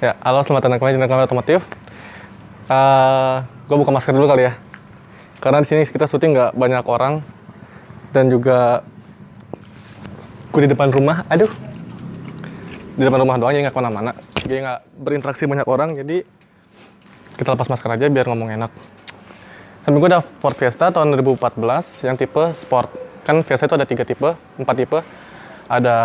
Ya, halo, selamat datang kembali di channel otomotif. Gue buka masker dulu kali ya, karena di sini kita syuting nggak banyak orang dan juga gue di depan rumah. Aduh, di depan rumah doang, jadi nggak kemana-mana, jadi nggak berinteraksi banyak orang. Jadi kita lepas masker aja biar ngomong enak. Samping gue ada Ford Fiesta tahun 2014 yang tipe sport. Kan Fiesta itu ada 4 tipe. Ada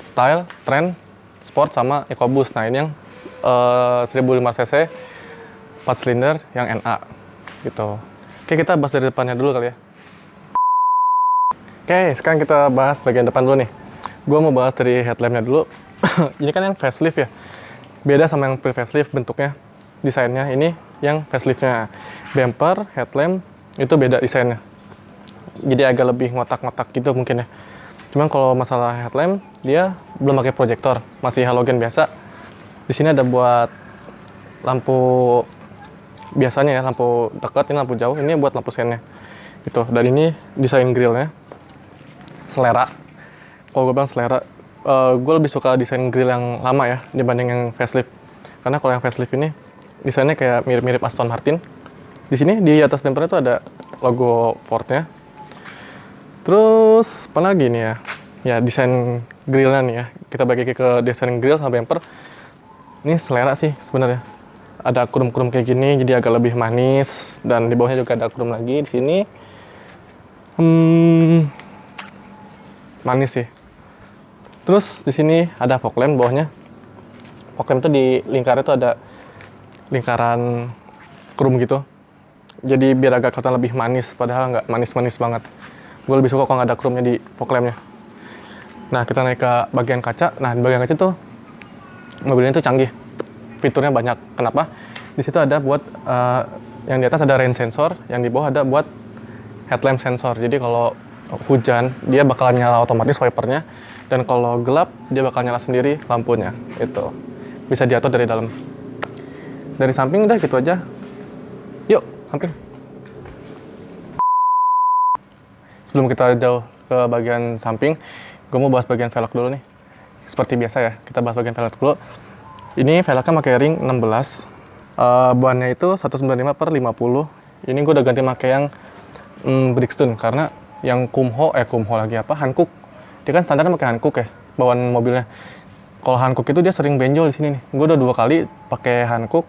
Style, Trend, Sport, sama EcoBoost. Nah ini yang 1500 cc 4 silinder yang NA gitu. Oke, kita bahas dari depannya dulu kali ya. Oke, sekarang kita bahas bagian depan dulu nih. Gue mau bahas dari headlampnya dulu. Ini kan yang facelift ya, beda sama yang pre-facelift bentuknya, desainnya. Ini yang faceliftnya, bumper, headlamp itu beda desainnya, jadi agak lebih ngotak-ngotak gitu mungkin ya. Cuman kalau masalah headlamp, dia belum pakai proyektor, masih halogen biasa. Di sini ada buat lampu biasanya ya, lampu dekat, ini lampu jauh, ini buat lampu sennya gitu. Dan ini desain grillnya, selera. Kalau gue bilang selera, gue lebih suka desain grill yang lama ya dibanding yang facelift. Karena kalau yang facelift ini desainnya kayak mirip-mirip Aston Martin. Di sini di atas bumper itu ada logo Ford-nya. Terus apa lagi nih ya? Ya desain grillnya nih ya. Kita bagi ke desain grill sama bumper. Ini selera sih sebenarnya. Ada krum-krum kayak gini, jadi agak lebih manis. Dan di bawahnya juga ada krum lagi di sini. Manis sih. Terus di sini ada fog lamp bawahnya. Fog lamp itu di lingkaran itu ada lingkaran krum gitu. Jadi biar agak kelihatan lebih manis, padahal nggak manis-manis banget. Gue lebih suka kalau nggak ada krumnya di fog lamp-nya. Nah, kita naik ke bagian kaca. Nah, di bagian kaca tuh mobil ini tuh canggih. Fiturnya banyak. Kenapa? Di situ ada buat yang di atas ada rain sensor, yang di bawah ada buat headlamp sensor. Jadi kalau hujan, dia bakal nyala otomatis wipernya. Dan kalau gelap, dia bakal nyala sendiri lampunya. Itu bisa diatur dari dalam. Dari samping udah gitu aja. Yuk, samping. Sebelum kita jauh ke bagian samping, gue mau bahas bagian velg dulu nih. Seperti biasa ya, kita bahas bagian velg dulu. Ini velgnya pakai ring 16. Bahannya itu 195/50. Ini gue udah ganti pakai yang Bridgestone, karena yang Kumho lagi apa? Hankook. Dia kan standarnya pakai Hankook ya, bawaan mobilnya. Kalau Hankook itu dia sering benjol di sini nih. Gue udah 2 kali pakai Hankook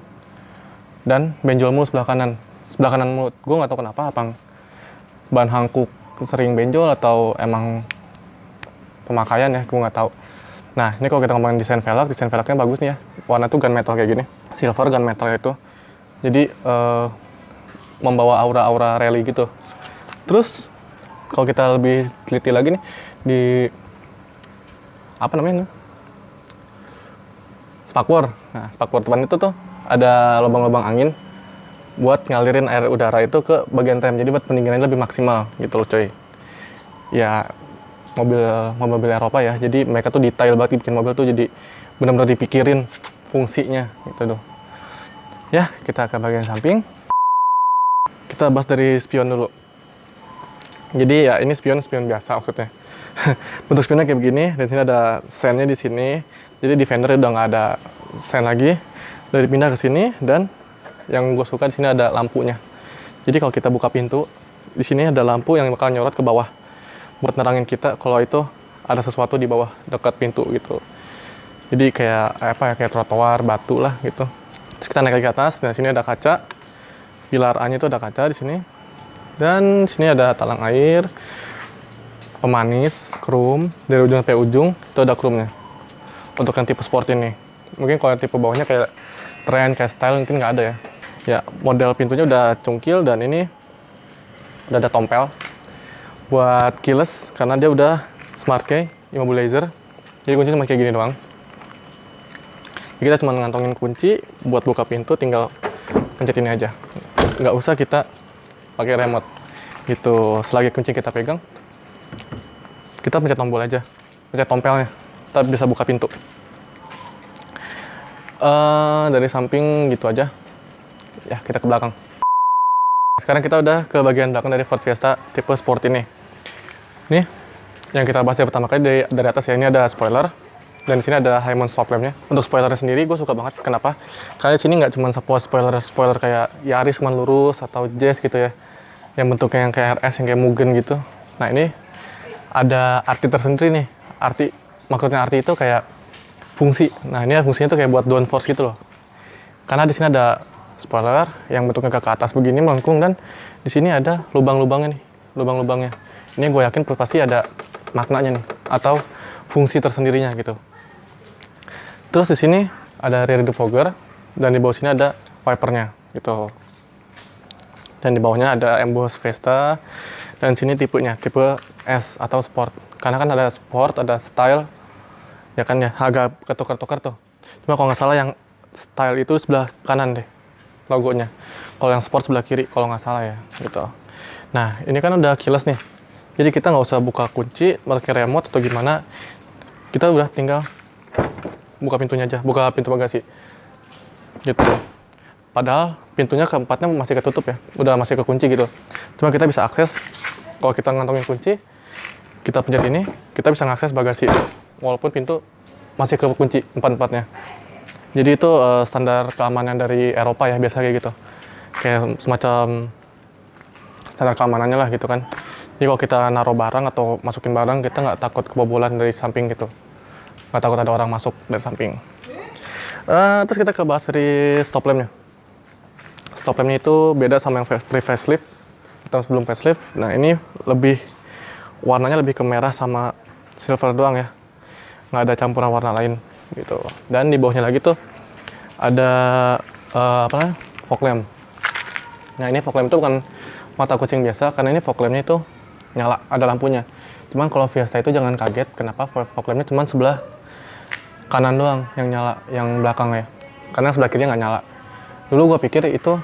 dan benjol mulu sebelah kanan mulut. Gue nggak tahu kenapa, apa ban Hankook sering benjol atau emang pemakaian ya, gue nggak tahu. Nah, ini kalau kita ngomongin desain velgnya bagus nih ya. Warna tuh gunmetal kayak gini, silver gunmetal itu. Jadi membawa aura rally gitu. Terus kalau kita lebih teliti lagi nih di apa namanya nih? Spakbor. Nah, spakbor depan itu tuh ada lubang-lubang angin buat ngalirin air udara itu ke bagian rem, jadi buat pendinginannya lebih maksimal gitu loh coy. Ya mobil Eropa ya, jadi mereka tuh detail banget bikin mobil tuh, jadi benar-benar dipikirin fungsinya gitu tuh. Ya, kita ke bagian samping. Kita bahas dari spion dulu. Jadi ya ini spion biasa maksudnya. Bentuk spionnya kayak begini, dan sini ada sennya di sini. Jadi di fender udah nggak ada sen lagi. Dari pindah ke sini, dan yang gue suka di sini ada lampunya. Jadi kalau kita buka pintu, di sini ada lampu yang bakal nyorot ke bawah buat nerangin kita kalau itu ada sesuatu di bawah dekat pintu gitu. Jadi kayak apa ya, kayak trotoar batu lah gitu. Terus kita naik lagi ke atas. Nah, sini ada kaca. Pilar A-nya itu ada kaca di sini. Dan sini ada talang air, pemanis, krum dari ujung sampai ujung itu ada krumnya. Untuk yang tipe sport ini. Mungkin kalau yang tipe bawahnya kayak Trend, kayak Style mungkin nggak ada ya. Ya, model pintunya udah cungkil, dan ini udah ada tompel buat keyless karena dia udah smart key immobilizer. Jadi kunci cuma kayak gini doang. Jadi kita cuma ngantongin kunci buat buka pintu, tinggal pencet ini aja. Nggak usah kita pakai remote gitu. Selagi kunci kita pegang, kita pencet tombol aja, pencet tompelnya, kita bisa buka pintu. Dari samping gitu aja. Ya, kita ke belakang. Sekarang kita udah ke bagian belakang dari Ford Fiesta tipe sport ini. Nih, yang kita bahas dari pertama kali dari atas ya, ini ada spoiler. Dan di sini ada Haemon stop lampnya. Untuk spoilernya sendiri gue suka banget. Kenapa? Karena di sini nggak cuma spoiler kayak Yaris cuma lurus atau Jazz gitu ya, yang bentuknya yang kayak RS, yang kayak Mugen gitu. Nah ini ada arti tersendiri nih. Maksudnya arti itu kayak fungsi. Nah ini fungsinya tuh kayak buat downforce gitu loh. Karena di sini ada spoiler yang bentuknya ke atas begini melengkung, dan di sini ada lubang-lubangnya nih, lubang-lubangnya. Ini gue yakin pasti ada maknanya nih atau fungsi tersendirinya gitu. Terus di sini ada rear defogger, dan di bawah sini ada wipernya gitu. Dan di bawahnya ada emboss Vesta, dan sini tipenya tipe S atau sport. Karena kan ada sport, ada style, ya kan ya, agak ketukar-tukar tuh. Cuma kalau nggak salah yang style itu sebelah kanan deh logonya. Kalau yang sport sebelah kiri kalau nggak salah ya gitu. Nah ini kan udah keyless nih. Jadi kita nggak usah buka kunci, pakai remote atau gimana. Kita udah tinggal buka pintunya aja, buka pintu bagasi gitu. Padahal pintunya keempatnya masih ketutup ya, udah masih kekunci gitu. Cuma kita bisa akses, kalau kita ngantongin kunci, kita pencet ini, kita bisa ngakses bagasi walaupun pintu masih kekunci empat-empatnya. Jadi itu standar keamanan dari Eropa ya, biasa kayak gitu, kayak semacam standar keamanannya lah gitu kan. Jadi kalau kita naruh barang atau masukin barang, kita nggak takut kebobolan dari samping gitu, nggak takut ada orang masuk dari samping. Terus kita ke bahas dari stop lampnya. Stop lampnya itu beda sama yang pre-facelift atau sebelum facelift. Nah ini warnanya lebih ke merah sama silver doang ya, nggak ada campuran warna lain gitu. Dan di bawahnya lagi tuh ada fog lamp. Nah ini fog lamp itu bukan mata kucing biasa, karena ini fog lampnya itu nyala, ada lampunya. Cuman kalau Fiesta itu jangan kaget, kenapa fog lampnya cuma sebelah kanan doang yang nyala, yang belakang ya, karena sebelah kirinya nggak nyala. Dulu gue pikir itu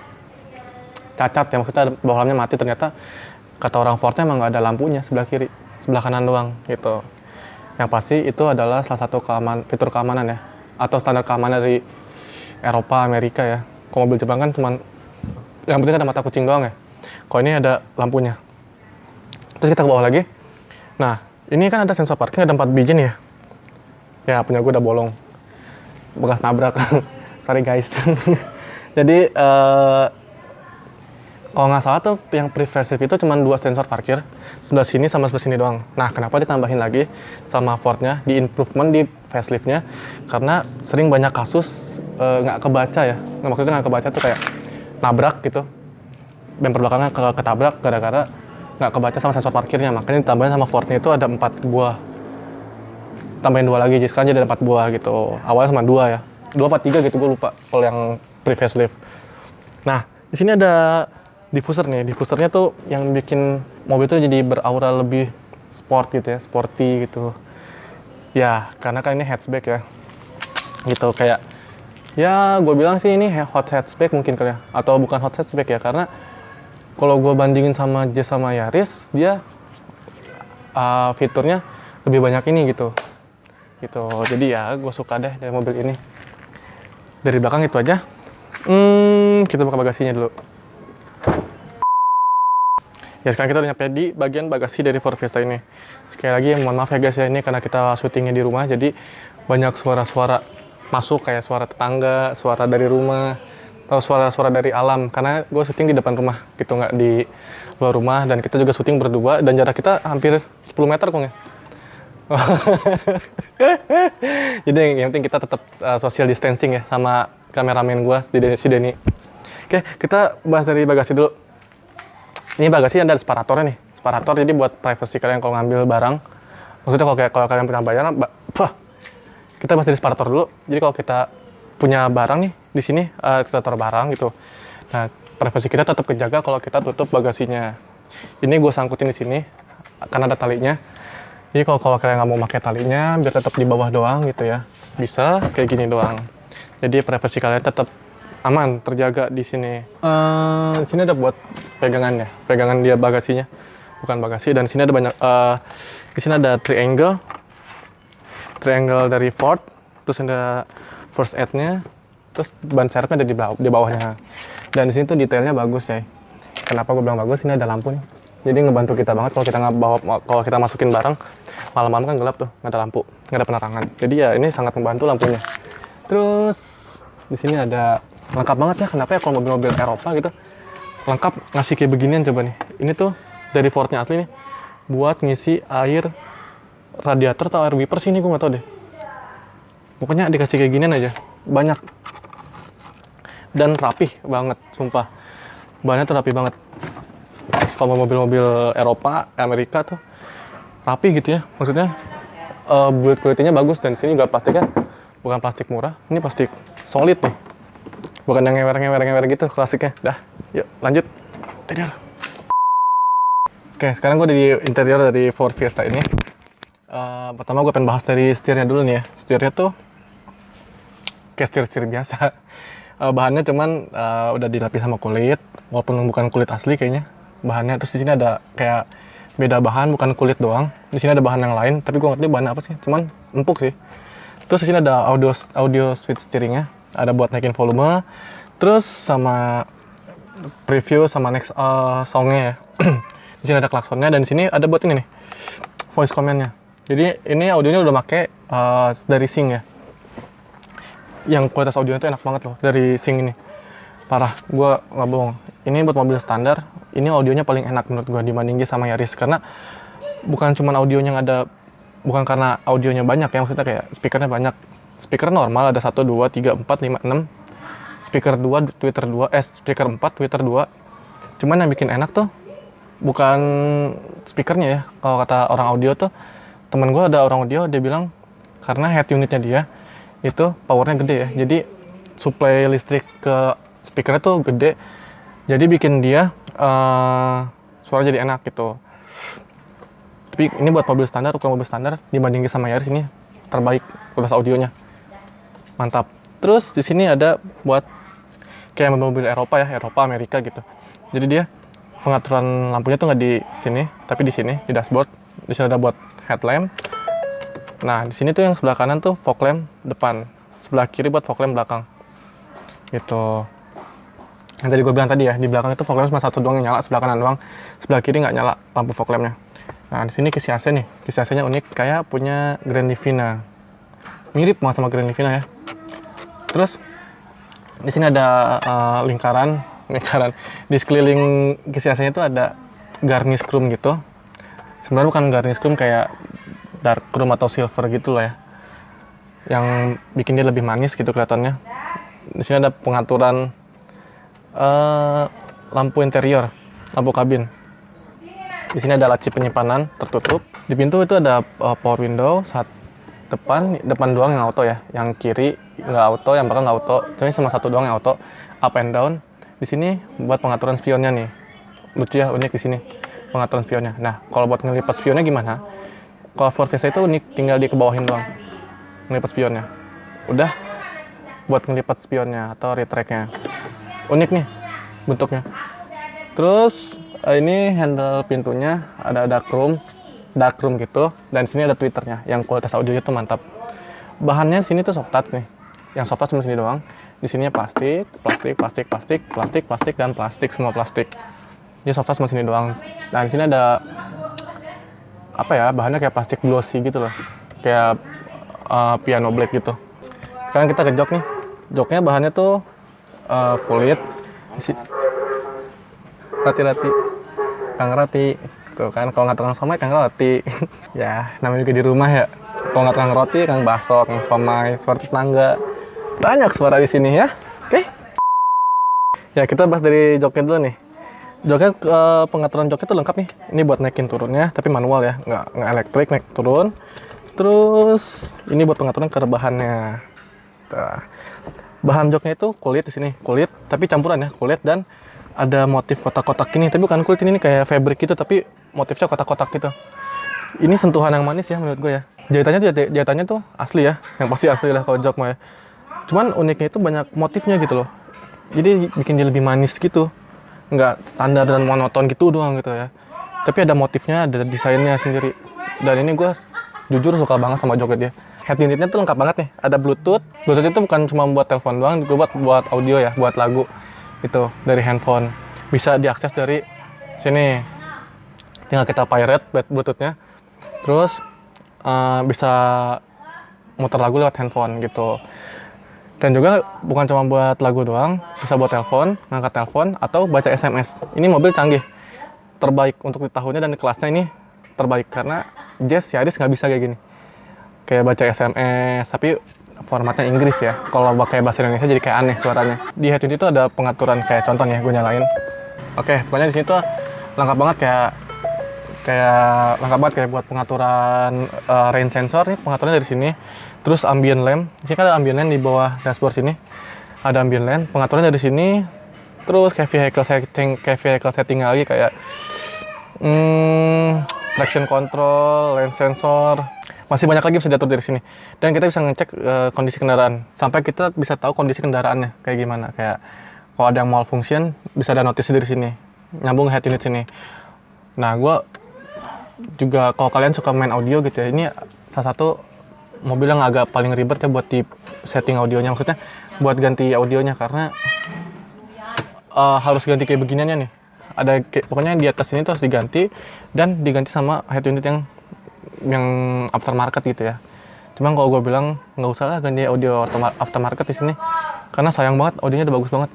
cacat ya, maksudnya bawah lampnya mati. Ternyata kata orang Fordnya emang nggak ada lampunya sebelah kiri, sebelah kanan doang gitu. Yang pasti itu adalah salah satu fitur keamanan ya, atau standar keamanan dari Eropa, Amerika ya. Kalau mobil Jepang kan cuman yang penting ada mata kucing doang ya. Kalau ini ada lampunya. Terus kita ke bawah lagi. Nah ini kan ada sensor parking, ada 4 biji nih ya. Ya punya gue udah bolong, bekas nabrak. Sorry guys. Jadi kalau nggak salah tuh yang pre-facelift itu cuma 2 sensor parkir, sebelah sini sama sebelah sini doang. Nah kenapa ditambahin lagi sama Fordnya di improvement di faceliftnya? Karena sering banyak kasus nggak kebaca ya. Nggak, maksudnya nggak kebaca tuh kayak nabrak gitu, bumper belakangnya ketabrak gara-gara nggak kebaca sama sensor parkirnya. Makanya ditambahin sama Fordnya itu ada 4 buah. Tambahin 2 lagi, jadi sekarang jadi ada 4 buah gitu. Awalnya cuma 2 ya, 2 apa 3 gitu, gue lupa kalau yang pre-facelift. Nah di sini ada diffuser nih. Diffusernya tuh yang bikin mobil tuh jadi beraura lebih sport gitu ya, sporty gitu ya, karena kan ini hatchback ya gitu. Kayak ya gue bilang sih ini hot hatchback mungkin kali ya, atau bukan hot hatchback ya, karena kalau gue bandingin sama Jazz sama Yaris, dia fiturnya lebih banyak ini gitu. Jadi ya gue suka deh dari mobil ini. Dari belakang itu aja. Kita buka bagasinya dulu. Ya sekarang kita udah nyampe di bagian bagasi dari Ford Fiesta ini. Sekali lagi mohon maaf ya guys ya, ini karena kita syutingnya di rumah, jadi banyak suara-suara masuk kayak suara tetangga, suara dari rumah, atau suara-suara dari alam. Karena gue syuting di depan rumah gitu, nggak di luar rumah. Dan kita juga syuting berdua, dan jarak kita hampir 10 meter kok ya. Jadi yang penting kita tetap social distancing ya sama kameramen gue si Denny. Oke, kita bahas dari bagasi dulu. Ini bagasi ada separatornya nih, separator jadi buat privacy kalian kalau ngambil barang. Maksudnya kalau kalian punya bayaran, kita bahas dari separator dulu. Jadi kalau kita punya barang nih di sini, kita taruh barang gitu. Nah, privasi kita tetap kejaga kalau kita tutup bagasinya. Ini gue sangkutin di sini karena ada talinya. Jadi kalau kalian nggak mau pakai talinya, biar tetap di bawah doang gitu ya, bisa kayak gini doang. Jadi privasi kalian tetap aman, terjaga di sini. Di sini ada buat pegangannya, pegangan dia bagasinya, bukan bagasi. Dan di sini ada banyak, di sini ada triangle dari Ford, terus ada first aid-nya, terus ban serepnya ada di bawahnya. Dan di sini tuh detailnya bagus ya. Kenapa gue bilang bagus? Ini ada lampu nih. Jadi ngebantu kita banget kalau kita masukin barang, malam-malam kan gelap tuh, nggak ada lampu, nggak ada penerangan. Jadi ya ini sangat membantu lampunya. Terus di sini ada lengkap banget ya. Kenapa ya kalau mobil-mobil Eropa gitu lengkap ngasih kayak beginian coba nih. Ini tuh dari Ford-nya asli nih buat ngisi air radiator atau air wiper sini gue nggak tahu deh. Pokoknya dikasih kayak ginian aja, banyak dan rapih banget, sumpah. Bahannya tuh rapi banget. Kalau mobil-mobil Eropa, Amerika tuh rapi gitu ya. Maksudnya build quality-nya bagus dan di sini juga plastiknya bukan plastik murah, ini plastik solid nih. Bukan yang ngewer gitu klasiknya. Dah, yuk lanjut. Tidur. Oke, sekarang gue di interior dari Ford Fiesta ini. Pertama gue pengen bahas dari setirnya dulu nih ya. Setirnya tuh kayak setir-setir biasa. Bahannya cuman udah dilapis sama kulit, walaupun bukan kulit asli kayaknya. Bahannya terus di sini ada kayak beda bahan, bukan kulit doang. Di sini ada bahan yang lain, tapi gue ngerti bahan apa sih. Cuman empuk sih. Terus di sini ada audio switch steeringnya, ada buat naikin volume. Terus sama preview sama next songnya ya. Di sini ada klaksonnya dan di sini ada buat ini nih, voice command-nya. Jadi ini audionya udah pakai dari Sync ya. Yang kualitas audionya tuh enak banget loh dari Sync ini. Parah, gue nggak bohong. Ini buat mobil standar, ini audionya paling enak menurut gue dibandingin sama Yaris. Karena bukan cuma audionya yang ada, bukan karena audionya banyak ya, maksudnya kayak speakernya banyak. Speaker normal ada 1, 2, 3, 4, 5, 6. Speaker 2, Twitter 2, speaker 4, Twitter 2. Cuman yang bikin enak tuh bukan speakernya ya. Kalau kata orang audio tuh, temen gue ada orang audio, dia bilang karena head unitnya dia itu powernya gede ya. Jadi supply listrik ke speakernya tuh gede. Jadi bikin dia suara jadi enak gitu. Tapi ini buat mobil standar, ukuran mobil standar dibandingin sama Yaris ini terbaik kualitas audionya. Mantap. Terus di sini ada buat kayak mobil Eropa ya, Eropa, Amerika gitu. Jadi dia pengaturan lampunya tuh nggak di sini, tapi di sini di dashboard. Di sini ada buat headlamp. Nah, di sini tuh yang sebelah kanan tuh fog lamp depan, sebelah kiri buat fog lamp belakang. Gitu. Yang tadi gue bilang tadi ya, di belakang itu fog lamp cuma satu doang yang nyala, sebelah kanan doang. Sebelah kiri nggak nyala lampu fog lampnya. Nah, di sini kisi AC nih. Kisi AC-nya unik, kayak punya Grand Livina. Mirip banget sama Grand Livina ya. Terus di sini ada lingkaran. Di sekeliling kisi AC-nya itu ada garnish chrome gitu. Sebenarnya bukan garnish chrome, kayak dark chrome atau silver gitu loh ya. Yang bikin dia lebih manis gitu kelihatannya. Di sini ada pengaturan lampu interior, lampu kabin. Di sini ada laci penyimpanan tertutup. Di pintu itu ada power window, depan doang yang auto ya. Yang kiri nggak auto, yang belakang nggak auto. Cuma cuma satu doang yang auto, up and down. Di sini buat pengaturan spionnya nih. Lucu ya, unik di sini pengaturan spionnya. Nah, kalau buat ngelipat spionnya gimana? Kalau Ford Fiesta itu unik, tinggal dikebawahin doang ngelipat spionnya. Udah buat ngelipat spionnya atau retract-nya. Unik nih bentuknya. Terus ini handle pintunya ada dark room gitu, dan sini ada tweeternya yang kualitas audionya tuh mantap. Bahannya sini tuh soft touch nih. Yang soft touch cuma sini doang. Di sininya plastik dan plastik, semua plastik. Jadi soft touch cuma sini doang. Nah, di sini ada apa ya? Bahannya kayak plastik glossy gitu loh. Kayak piano black gitu. Sekarang kita ke jok nih. Joknya bahannya tuh kulit. Rati-rati. Kang Rati. Tuh kan, kalau nggak tukang somai, Kang Roti. Ya, namanya juga di rumah ya. Kalau nggak tukang roti, Kang Bakso, Kang Somai, suara tetangga. Banyak suara di sini ya. Oke. Ya, kita bahas dari joknya dulu nih. Joknya, pengaturan joknya tuh lengkap nih. Ini buat naikin turunnya, tapi manual ya. Nggak elektrik, naik turun. Terus, ini buat pengaturan kerebahannya. Tuh. Bahan joknya itu kulit di sini. Kulit, tapi campuran ya. Kulit dan ada motif kotak-kotak gini, tapi bukan kulit ini kayak fabric gitu, tapi motifnya kotak-kotak gitu. Ini sentuhan yang manis ya menurut gue ya. Jahitannya tuh asli ya, yang pasti asli lah kalau jok mah ya. Cuman uniknya itu banyak motifnya gitu loh. Jadi bikin dia lebih manis gitu. Nggak standar dan monoton gitu doang gitu ya. Tapi ada motifnya, ada desainnya sendiri. Dan ini gue jujur suka banget sama joknya dia. Head unitnya tuh lengkap banget nih. Ada Bluetooth. Bluetooth itu bukan cuma buat telepon doang, juga buat audio ya, buat lagu. Itu dari handphone. Bisa diakses dari sini. Tinggal kita pirate Bluetooth-nya. Terus bisa muter lagu lewat handphone gitu. Dan juga bukan cuma buat lagu doang, bisa buat telepon, ngangkat telepon, atau baca SMS. Ini mobil canggih, terbaik untuk di tahunnya dan di kelasnya ini terbaik, karena Jazz Yaris nggak bisa kayak gini. Kayak baca SMS, tapi formatnya Inggris ya. Kalau pakai bahasa Indonesia jadi kayak aneh suaranya. Di Head Unit itu ada pengaturan kayak contoh nih, gue nyalain. Oke, pokoknya di sini tuh lengkap banget kayak buat pengaturan rain sensor nih, pengaturannya dari sini. Terus ambient lamp, di sini kan ada ambient lamp di bawah dashboard sini. Ada ambient lamp, pengaturannya dari sini. Terus kayak vehicle setting lagi kayak traction control, rain sensor. Masih banyak lagi bisa diatur dari sini. Dan kita bisa ngecek kondisi kendaraan sampai kita bisa tahu kondisi kendaraannya kayak gimana. Kayak kalau ada yang malfunction bisa ada notice dari sini. Nyambung head unit sini. Nah, gue juga kalau kalian suka main audio gitu ya, ini salah satu mobil yang agak paling ribet ya buat di setting audionya, maksudnya buat ganti audionya, karena harus ganti kayak beginiannya nih. Ada pokoknya di atas ini tuh harus diganti dan diganti sama head unit yang aftermarket gitu ya. Cuman kalau gue bilang nggak usah lah ganti audio aftermarket di sini, karena sayang banget audionya udah bagus banget.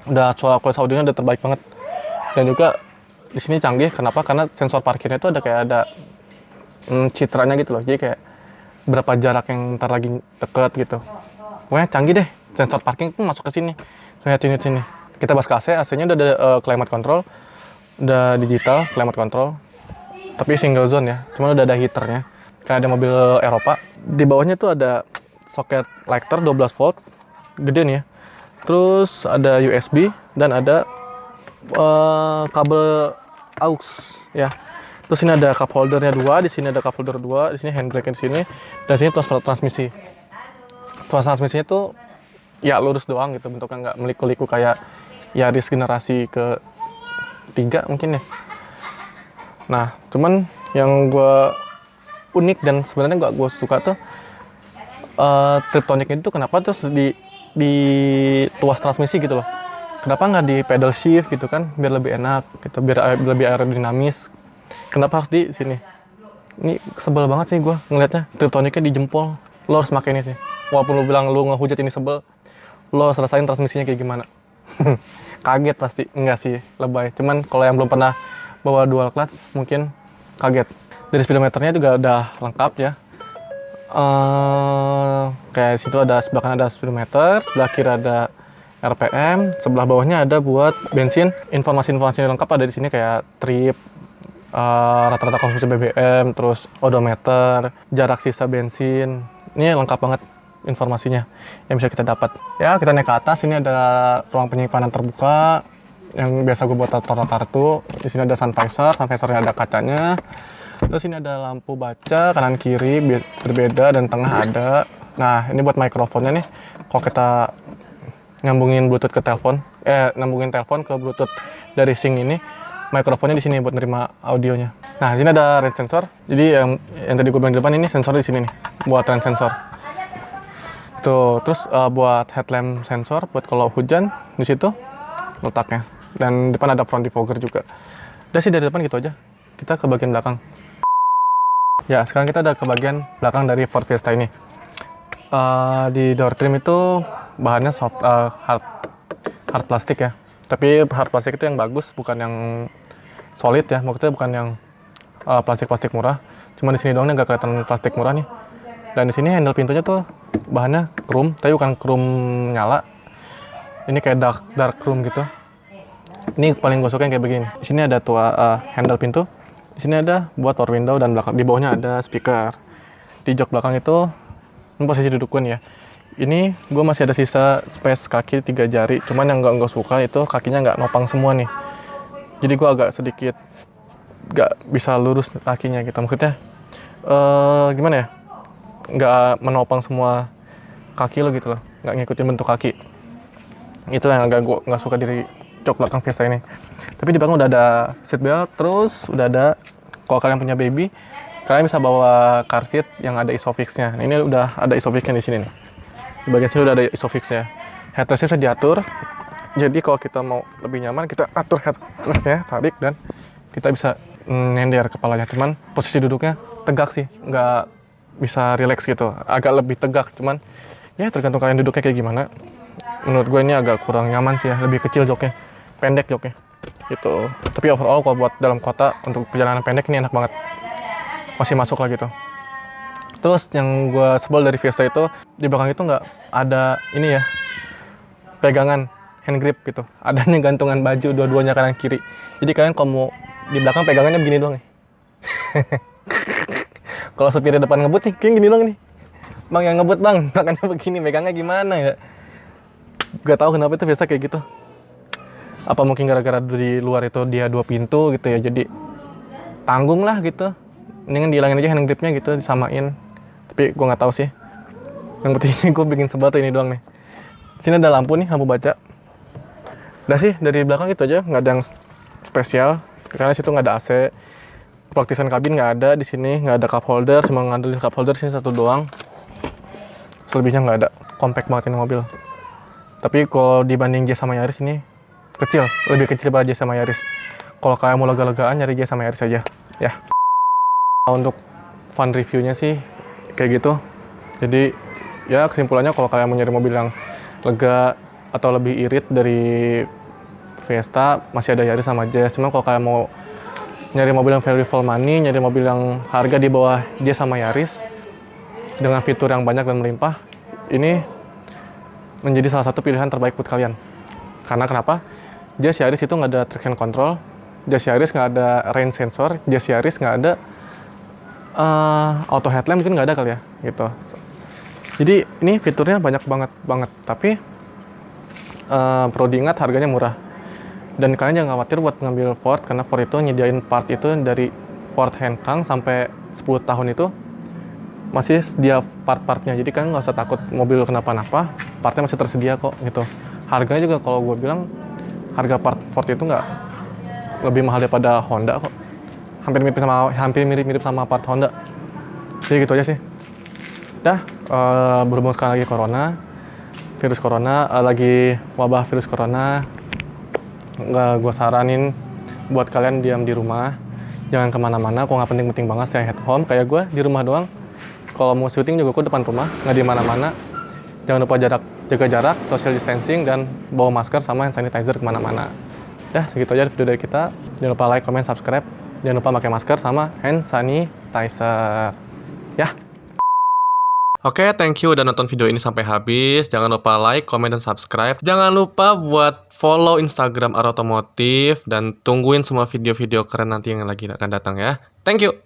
Udah kualitas audionya udah terbaik banget. Dan juga di sini canggih, kenapa? Karena sensor parkirnya itu ada kayak ada citranya gitu loh. Jadi kayak berapa jarak yang ntar lagi deket gitu. Pokoknya canggih deh. Sensor parking pun masuk ke sini, ke head unit sini. Kita bahas ke AC. AC-nya udah ada climate control, udah digital climate control. Tapi single zone ya. Cuman udah ada heaternya. Kayak ada mobil Eropa. Di bawahnya tuh ada soket lighter 12 volt, gede nih ya. Terus ada USB dan ada kabel aux ya. Terus ini ada cup holdernya 2, di sini ada cup holder 2, di sini handbrake di sini, dan sini transmisi. Transmisinya tuh ya lurus doang gitu, bentuknya nggak meliku-liku kayak Yaris generasi ke-3 mungkin ya. Nah, cuman yang gue unik dan sebenarnya gue suka tuh Triptonic itu kenapa terus di tuas transmisi gitu loh. Kenapa nggak di pedal shift gitu kan, biar lebih enak gitu, biar lebih aerodinamis. Kenapa harus di sini? Ini sebel banget sih gue ngeliatnya, Triptonicnya di jempol. Lo harus pakai ini sih. Walaupun lo bilang lo ngehujat ini sebel, lo harus rasain transmisinya kayak gimana. Kaget pasti, enggak sih, lebay. Cuman kalau yang belum pernah bawa dual clutch mungkin kaget. Dari speedometernya juga udah lengkap ya. Kayak situ ada, sebelah kanan ada speedometer, sebelah kiri ada RPM, sebelah bawahnya ada buat bensin. Informasi-informasi yang lengkap ada di sini kayak trip, rata-rata konsumsi BBM, terus odometer, jarak sisa bensin. Ini lengkap banget informasinya yang bisa kita dapat. Ya, kita naik ke atas, ini ada ruang penyimpanan terbuka yang biasa gue buat taruh kartu. Di sini ada sun visornya ada kacanya. Terus ini ada lampu baca kanan kiri berbeda dan tengah ada. Nah, ini buat mikrofonnya nih. Kalau kita nyambungin Bluetooth ke telepon, nyambungin telepon ke Bluetooth dari sync ini, mikrofonnya di sini buat nerima audionya. Nah, sini ada rain sensor. Jadi yang tadi gue bilang di depan ini sensor di sini nih, buat rain sensor. Tuh, terus buat headlamp sensor buat kalau hujan di situ letaknya. Dan depan ada front defogger juga. Udah sih dari depan gitu aja. Kita ke bagian belakang. Ya, sekarang kita ada ke bagian belakang dari Ford Fiesta ini. Di door trim itu bahannya hard plastik ya. Tapi hard plastik itu yang bagus, bukan yang solid ya. Maksudnya bukan yang plastik murah. Cuma di sini doang nggak kelihatan plastik murah nih. Dan di sini handle pintunya tuh bahannya chrome, tapi bukan chrome nyala. Ini kayak dark chrome gitu. Ini paling gue suka yang kayak begini. Di sini ada handle pintu. Di sini ada buat power window dan belakang. Di bawahnya ada speaker. Di jok belakang itu ini posisi duduk gue nih ya. Ini gue masih ada sisa space kaki 3 jari. Cuman yang gue suka itu kakinya nggak nopang semua nih. Jadi gue agak sedikit nggak bisa lurus kakinya gitu. Maksudnya gimana ya? Nggak menopang semua kaki lo gitu loh. Nggak ngikutin bentuk kaki. Itu yang agak gue nggak suka dari jok belakang Fiesta ini. Tapi di belakang udah ada seat belt, terus udah ada, kalau kalian punya baby, kalian bisa bawa car seat yang ada isofix-nya. Nah, ini udah ada isofix-nya di sini nih. Di bagian sini udah ada isofix-nya. Headrest-nya bisa diatur. Jadi kalau kita mau lebih nyaman, kita atur headrest-nya, tarik, dan kita bisa nyender kepalanya. Cuman posisi duduknya tegak sih, nggak bisa relax gitu, agak lebih tegak. Cuman ya tergantung kalian duduknya kayak gimana. Menurut gue ini agak kurang nyaman sih ya, lebih kecil joknya, pendek joknya gitu. Tapi overall kalau buat dalam kota untuk perjalanan pendek ini enak banget, masih masuk lah gitu. Terus yang gue sebel dari Fiesta itu, di belakang itu nggak ada ini ya, pegangan hand grip gitu, adanya gantungan baju dua-duanya kanan kiri. Jadi kalian kalau mau di belakang pegangannya begini doang nih. Kalau supir di depan ngebut nih, kayak gini doang nih. Bang yang ngebut bang, makanya begini, megangnya gimana ya? Gak tahu kenapa itu Fiesta kayak gitu. Apa mungkin gara-gara di luar itu dia 2 pintu gitu ya, jadi tanggung lah gitu. Mendingan dihilangin aja hand gripnya gitu, disamain. Tapi gue nggak tahu sih. Yang penting gue bikin sebel tuh ini doang nih. Sini ada lampu nih, lampu baca. Udah sih dari belakang itu aja, nggak ada yang spesial. Karena situ nggak ada AC. Praktisan kabin nggak ada di sini, nggak ada cup holder, cuma ngandelin cup holder sini 1 doang. Selebihnya nggak ada. Compact banget ini mobil. Tapi kalau dibanding Jazz sama Yaris ini kecil, lebih kecil daripada Jazz sama Yaris. Kalau kalian mau lega-legaan nyari Jazz sama Yaris aja, ya. Untuk fun reviewnya sih kayak gitu. Jadi ya kesimpulannya kalau kalian mau nyari mobil yang lega atau lebih irit dari Fiesta, masih ada Yaris sama Jazz. Cuma kalau kalian mau nyari mobil yang value for money, nyari mobil yang harga di bawah Jazz sama Yaris dengan fitur yang banyak dan melimpah, ini menjadi salah satu pilihan terbaik buat kalian. Karena kenapa? Jazz Yaris itu nggak ada traction control, Jazz Yaris nggak ada rain sensor, Jazz Yaris nggak ada auto headlamp, mungkin nggak ada kali ya gitu. Jadi ini fiturnya banyak banget, tapi perlu diingat harganya murah. Dan kalian jangan khawatir buat ngambil Ford, karena Ford itu nyediain part itu dari Ford Handkang sampai 10 tahun itu masih dia part-partnya. Jadi kalian nggak usah takut mobil kenapa-napa, partnya masih tersedia kok gitu. Harganya juga kalau gue bilang harga part Ford itu nggak lebih mahal daripada Honda kok. Hampir mirip sama part Honda. Jadi gitu aja sih. Dah, berhubung sekarang lagi virus corona, lagi wabah virus corona, gue saranin buat kalian diam di rumah, jangan kemana-mana. Kalau nggak penting-penting banget stay at home, kayak gue di rumah doang. Kalau mau syuting juga gue depan rumah, nggak di mana-mana. Jangan lupa jaga jarak, social distancing, dan bawa masker sama hand sanitizer kemana-mana. Dah, segitu aja video dari kita. Jangan lupa like, comment, subscribe. Jangan lupa pakai masker sama hand sanitizer. Ya. Oke, thank you udah nonton video ini sampai habis. Jangan lupa like, comment, dan subscribe. Jangan lupa buat follow Instagram Arah Otomotif. Dan tungguin semua video-video keren nanti yang lagi akan datang ya. Thank you.